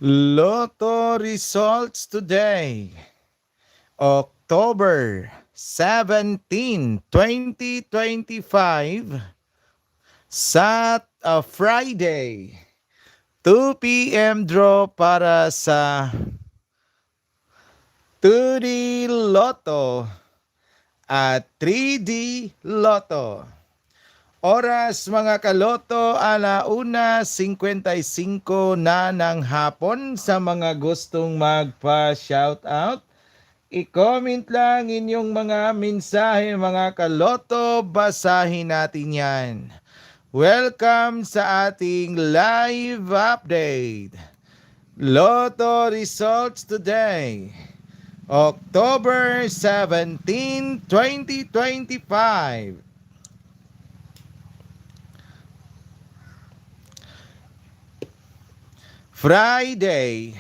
Lotto results today, October 17, 2025, sa Friday. 2 p.m. draw para sa 2D Lotto at 3D Lotto. Oras mga kaloto, 1:55 na ng hapon. Sa mga gustong magpa-shoutout, i-comment lang inyong mga mensahe mga kaloto, basahin natin yan. Welcome sa ating live update. Lotto results today, October 17, 2025. Friday,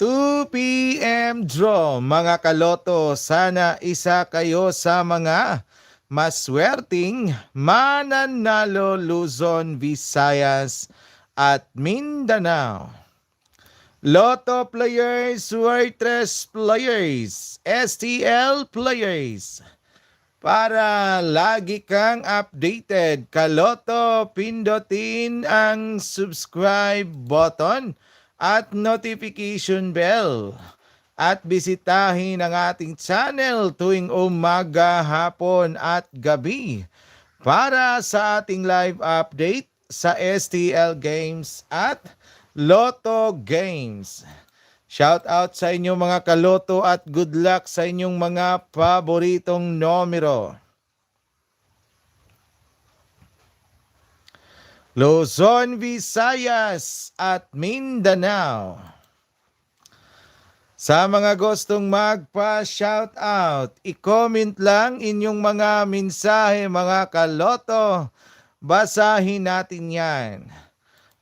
2 p.m. draw mga kaloto. Sana isa kayo sa mga maswerting mananalo Luzon, Visayas at Mindanao. Lotto players, Waitress players, STL players. Para lagi kang updated, kaloto, pindutin ang subscribe button at notification bell. At bisitahin ang ating channel tuwing umaga, hapon at gabi para sa ating live update sa STL Games at Lotto Games. Shout out sa inyong mga kaloto at good luck sa inyong mga paboritong numero. Luzon, Visayas at Mindanao. Sa mga gustong magpa-shoutout, i-comment lang inyong mga mensahe mga kaloto. Basahin natin yan.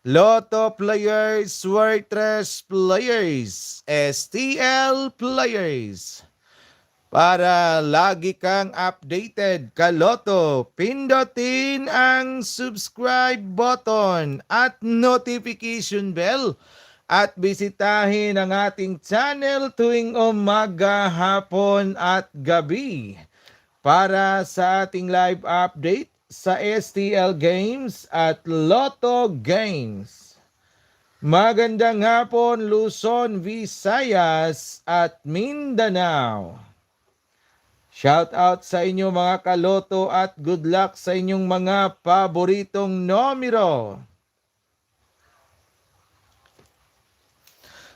Lotto players, Waitress players, STL players. Para lagi kang updated, kaloto, pindutin ang subscribe button at notification bell at bisitahin ang ating channel tuwing umaga, hapon at gabi para sa ating live update sa STL Games at Lotto Games. Magandang hapon Luzon, Visayas at Mindanao. Shout out sa inyo mga kaloto at good luck sa inyong mga paboritong numero.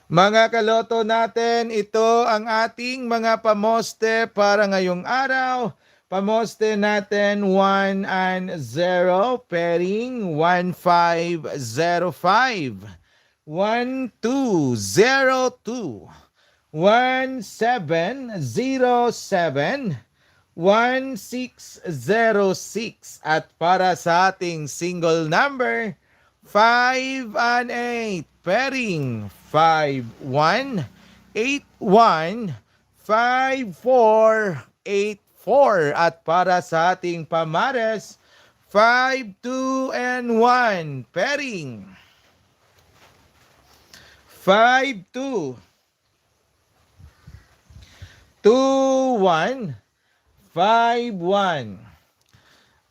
Mga kaloto natin, ito ang ating mga pamoste para ngayong araw. Pamoste natin 1 and 0, pairing 1505, 1202, 1707, 1606 at para sa ating single number 5 and 8, pairing 5181, 5484 at para sa ating pamares 52 and 1, pairing 52 2151.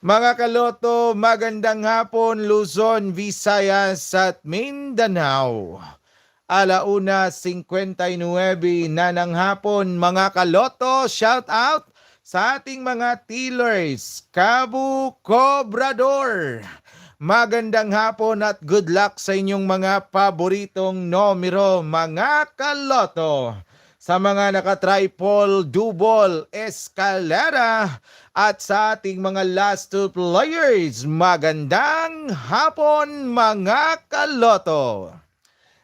Mga kaloto, magandang hapon Luzon, Visayas at Mindanao. 1:59 na ng hapon mga kaloto, shout out sa ating mga dealers, Kabu Cobrador. Magandang hapon at good luck sa inyong mga paboritong numero mga kaloto. Sa mga naka-triple, double, escalera at sa ating mga last two players, magandang hapon mga kaloto.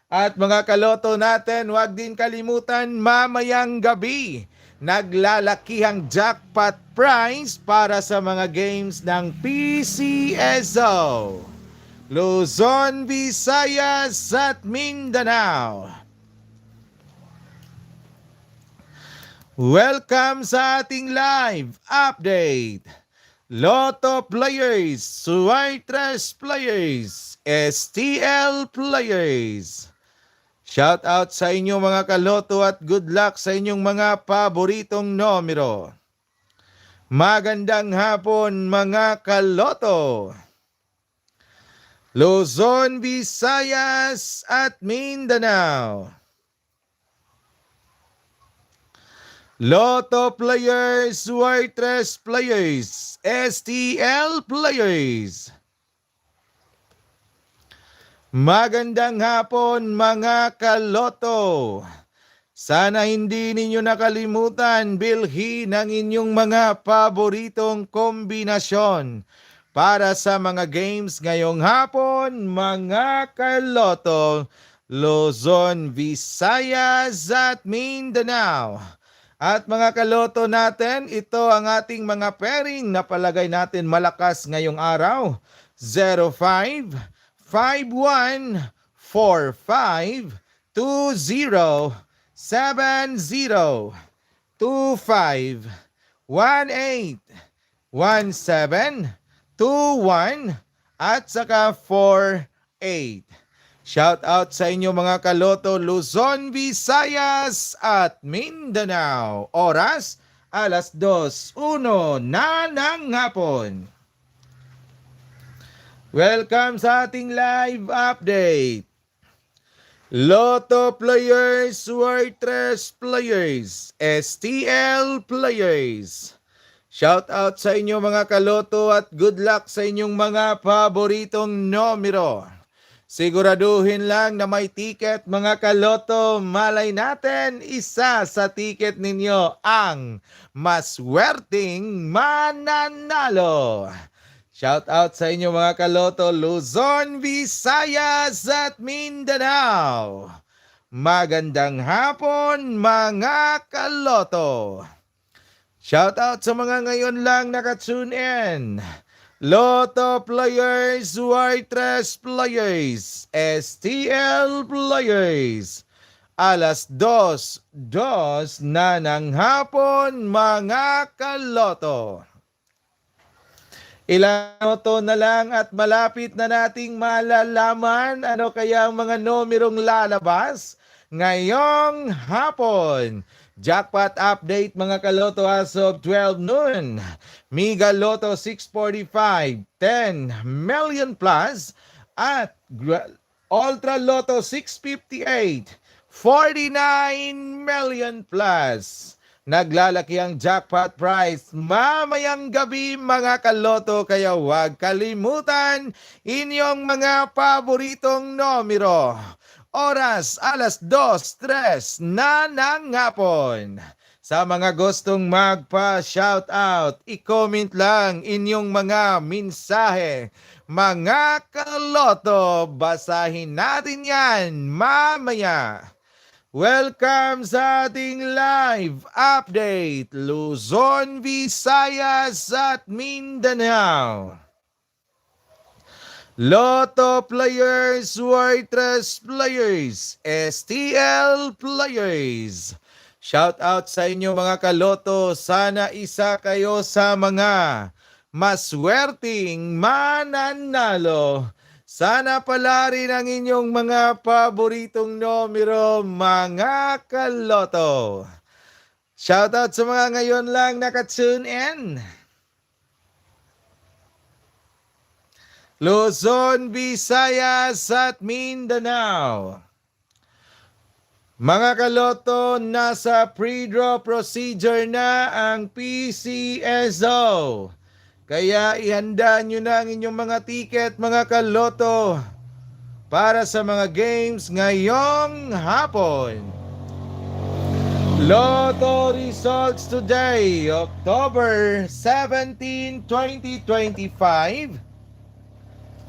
At mga kaloto natin, huwag din kalimutan mamayang gabi, naglalakihang jackpot prize para sa mga games ng PCSO. Luzon, Visayas at Mindanao. Welcome sa ating live update. Lotto players, Waitress players, STL players. Shout out sa inyo mga kaloto at good luck sa inyong mga paboritong numero. Magandang hapon mga kaloto. Luzon, Visayas at Mindanao. Lotto players, Waitress players, STL players. Magandang hapon mga kaloto. Sana hindi ninyo nakalimutan bilhin ang inyong mga paboritong kombinasyon para sa mga games ngayong hapon mga kaloto. Luzon, Visayas at Mindanao. At mga kaloto natin, ito ang ating mga pairing na palagay natin malakas ngayong araw. 05, 51, 45, 20, 70, 25, 18, 17, 21, at saka 48. Shout out sa inyo mga kaloto Luzon, Visayas at Mindanao. Oras, alas 2:01 na ng hapon. Welcome sa ating live update. Lotto players, Waitress players, STL players. Shout out sa inyo mga kaloto at good luck sa inyong mga paboritong numero. Siguraduhin lang na may ticket mga kaloto. Malay natin, isa sa ticket ninyo ang maswerteng mananalo. Shout out sa inyo mga kaloto Luzon, Visayas at Mindanao. Magandang hapon mga kaloto. Shout out sa mga ngayon lang nakatune in. Lotto players, Waitress players, STL players. Alas 2:02 na ng hapon mga kaloto. Ilang minuto na lang at malapit na nating malalaman ano kaya ang mga numerong lalabas ngayong hapon. Jackpot update mga kaloto as of 12 noon. Mega Lotto 645, 10 million plus at Ultra Lotto 658, 49 million plus. Naglalaki ang jackpot prize mamayang gabi mga kaloto kaya huwag kalimutan inyong mga paboritong numero. Oras, alas 2:03 na ng hapon. Sa mga gustong magpa-shoutout, i-comment lang inyong mga mensahe. Mga kaloto, basahin natin yan mamaya. Welcome sa ating live update, Luzon, Visayas at Mindanao. Lotto players, Waitress players, STL players. Shout out sa inyo mga kaloto. Sana isa kayo sa mga maswerteng mananalo. Sana pala rin ang inyong mga paboritong numero mga kaloto. Shout out sa mga ngayon lang nakatune in. Luzon, Visayas at Mindanao. Mga kaloto, nasa pre-draw procedure na ang PCSO. Kaya ihanda nyo na ang inyong mga ticket mga kaloto para sa mga games ngayong hapon. Lotto results today, October 17, 2025.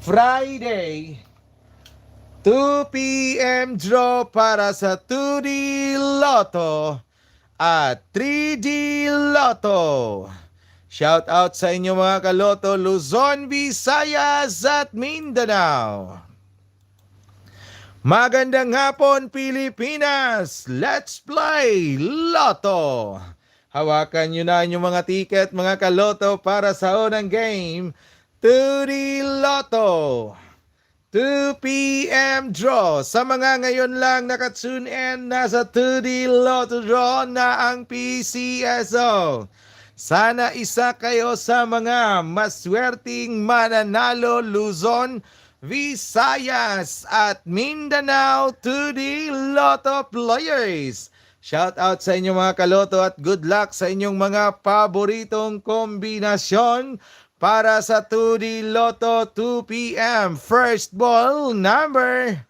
Friday, 2 p.m. draw para sa 2D Lotto at 3D Lotto. Shout out sa inyo mga kaloto Luzon, Visayas at Mindanao. Magandang hapon Pilipinas! Let's play Lotto! Hawakan nyo na yung mga ticket mga kaloto para sa unang game. 2D Lotto. 2 p.m. draw. Sa mga ngayon lang nakatune in, nasa 2D Lotto Draw na ang PCSO. Sana isa kayo sa mga maswerteng mananalo Luzon, Visayas at Mindanao 2D Lotto players. Shout out sa inyong mga kaloto at good luck sa inyong mga paboritong kombinasyon para sa 2D Lotto 2 p.m. First ball, number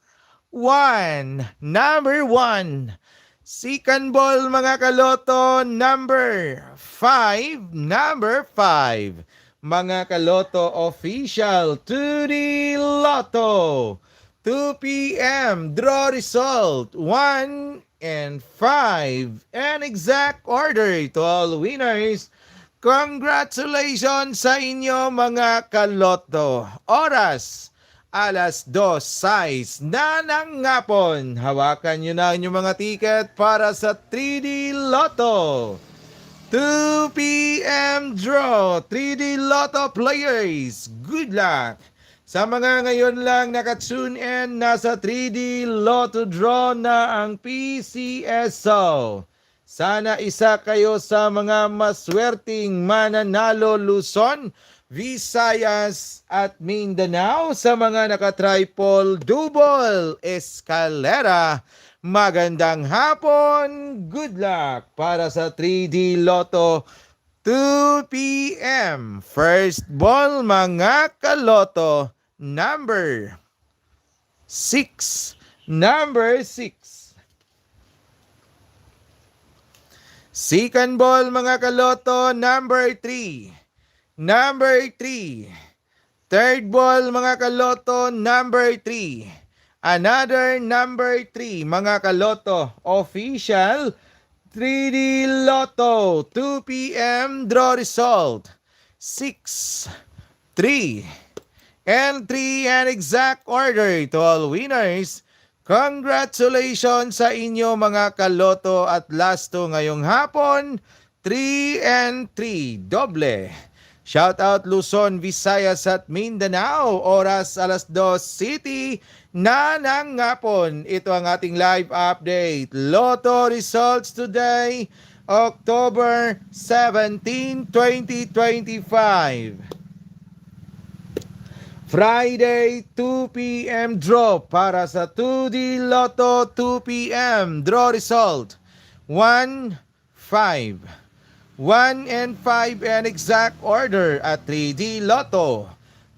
1. Number 1. Second ball, mga kaloto, number 5. Number 5. Mga kaloto official, 2D Lotto 2 p.m. Draw result, 1 and 5. And exact order to all winners. Congratulations sa inyo mga kaloto. Oras, alas 2:06 na ng ngapon. Hawakan nyo na inyong mga ticket para sa 3D Lotto 2 p.m. draw. 3D Lotto players, good luck. Sa mga ngayon lang nakatune in, nasa 3D Lotto draw na ang PCSO. Sana isa kayo sa mga maswerteng mananalo Luzon, Visayas at Mindanao. Sa mga naka-triple double escalera, magandang hapon, good luck para sa 3D Lotto 2 p.m. First ball, mga kaloto, number 6. Number 6. Second ball, mga kaloto, number 3. Number 3. Third ball, mga kaloto, number 3. Another number 3, mga kaloto, official 3D Lotto 2 p.m. draw result 6, 3, and 3 and exact order to all winners. Congratulations sa inyo mga kaloto at lasto ngayong hapon, 3 and 3, doble. Shout out Luzon, Visayas at Mindanao, oras alas 2 City na ng ngapon. Ito ang ating live update. Lotto results today, October 17, 2025. Friday, 2 p.m. draw para sa 2D Lotto 2 p.m. Draw result, 1, 5. 1 and 5 and exact order at 3D Lotto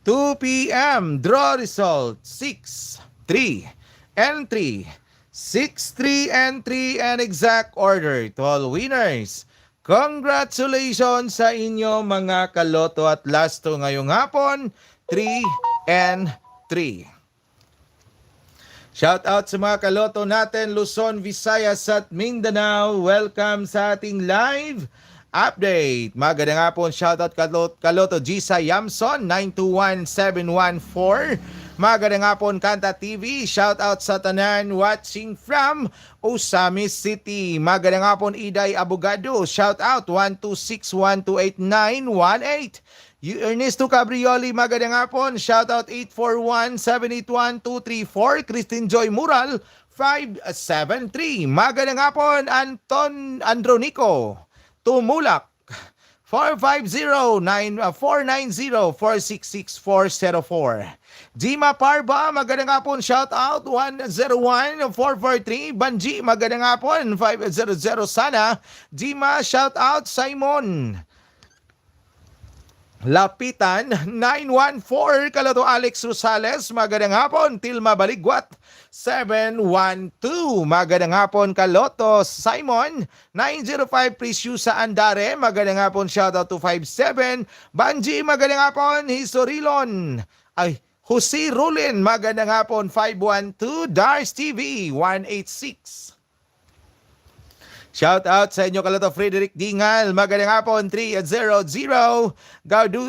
2 p.m. Draw result, 6, 3, and 3. 6, 3, and 3 and exact order to all winners. Congratulations sa inyo mga kaloto at lasto ngayong hapon, 3 and 3. Shout out sa mga kaloto natin, Luzon, Visayas at Mindanao. Welcome sa ating live update. Magandang hapon, shout out kaloto Gisa Yamson 921714. Magandang hapon Kanta TV. Shout out sa tanan watching from Osamis City. Magandang hapon Iday Abogado. Shout out 126128918. Ernesto Cabrioli, magandang hapon. Shoutout 841-781-234. Christine Joy Mural, 573. Magandang hapon, Anton Andronico Tumulak, 450-490-466-404. Jima Parba, magandang hapon. Shoutout 101-443. Banji, magandang hapon. 500 sana. Jima, shoutout Simon Lapitan 914. Kaloto Alex Rosales, magandang hapon. Tilma Baligwat 712. Magandang hapon Kaloto Simon 905. Preciusa Andare, magandang hapon. Shoutout to 57. Banji, magandang hapon. Hisorilon Jose Rulin, magandang hapon. 512. Dars TV 186. Shout out sa inyo kaloto Frederick Dingal, magandang hapon. 300.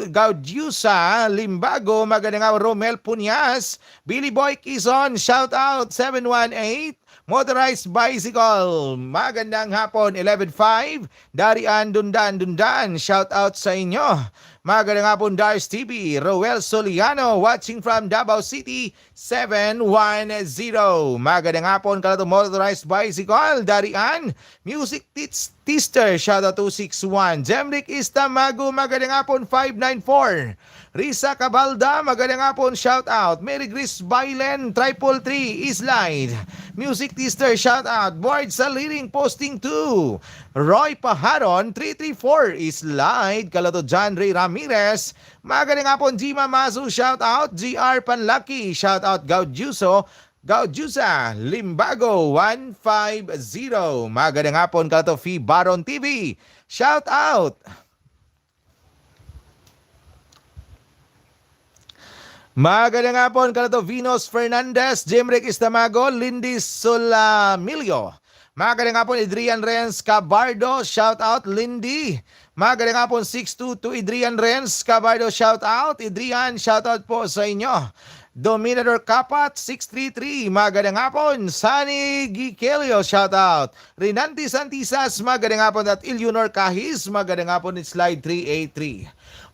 Gaudiusa Limbago, magandang hapon. Romel Punyas, Billy Boy Quezon, shout out 718. Motorized Bicycle, magandang hapon. 11.5. Darian Dundan, shout out sa inyo. Magandang hapon, Dars TV. Roel Soliano watching from Davao City, 710. Magandang hapon, Kalato Motorized Bicycle, Darian. Music Tister, shoutout 261. Jemrick Istamago, magandang hapon, 594. Risa Cabalda, magandang hapon, shoutout. Mary Grace Bailen, 333, Islide. Music Tister, shoutout. Board sa Liring, posting 2. Roy Paharon, 334, Islide. Kalato John Ray Ramirez, magandang hapon, Jima Mazu, shoutout. GR Panlaki, shoutout. Gaudjusa Limbago 150. Magandang hapon, Kalato Fee Baron TV, shoutout. Magandang hapon, Kalato Vinos Fernandez, Jemrick Istamago, Lindy Solamilio. Magandang hapon, Adrian Renz Cabardo, shoutout Lindy. Magandang hapon, 622 Adrian Renz Cabardo, shoutout. Adrian, shoutout po sa inyo. Dominator Kapat 633, magandang hapon. Sunny Gikelio, shoutout. Renanti Santisas, magandang hapon. At Ilyonor Kahis, magandang hapon. Slide 383.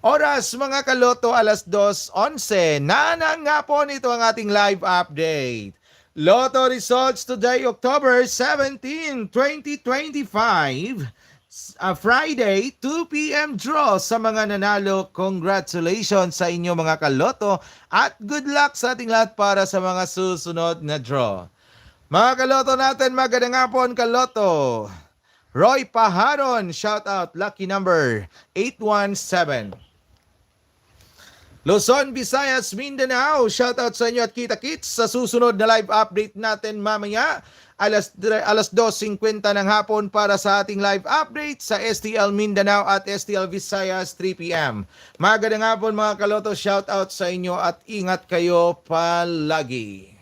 Oras mga kaloto, alas 2:11. Nanang nga po nito ang ating live update. Lotto results today, October 17, 2025. Friday, 2 p.m. draw sa mga nanalo. Congratulations sa inyo mga kaloto at good luck sa ating lahat para sa mga susunod na draw. Mga kaloto natin, magandang hapon kaloto. Roy Paharon, shout out, lucky number 817. Luzon, Visayas, Mindanao, shoutout sa inyo at kita-kits sa susunod na live update natin mamaya alas 2:50 ng hapon para sa ating live update sa STL Mindanao at STL Visayas 3 p.m. Magandang hapon mga kaloto, shoutout sa inyo at ingat kayo palagi.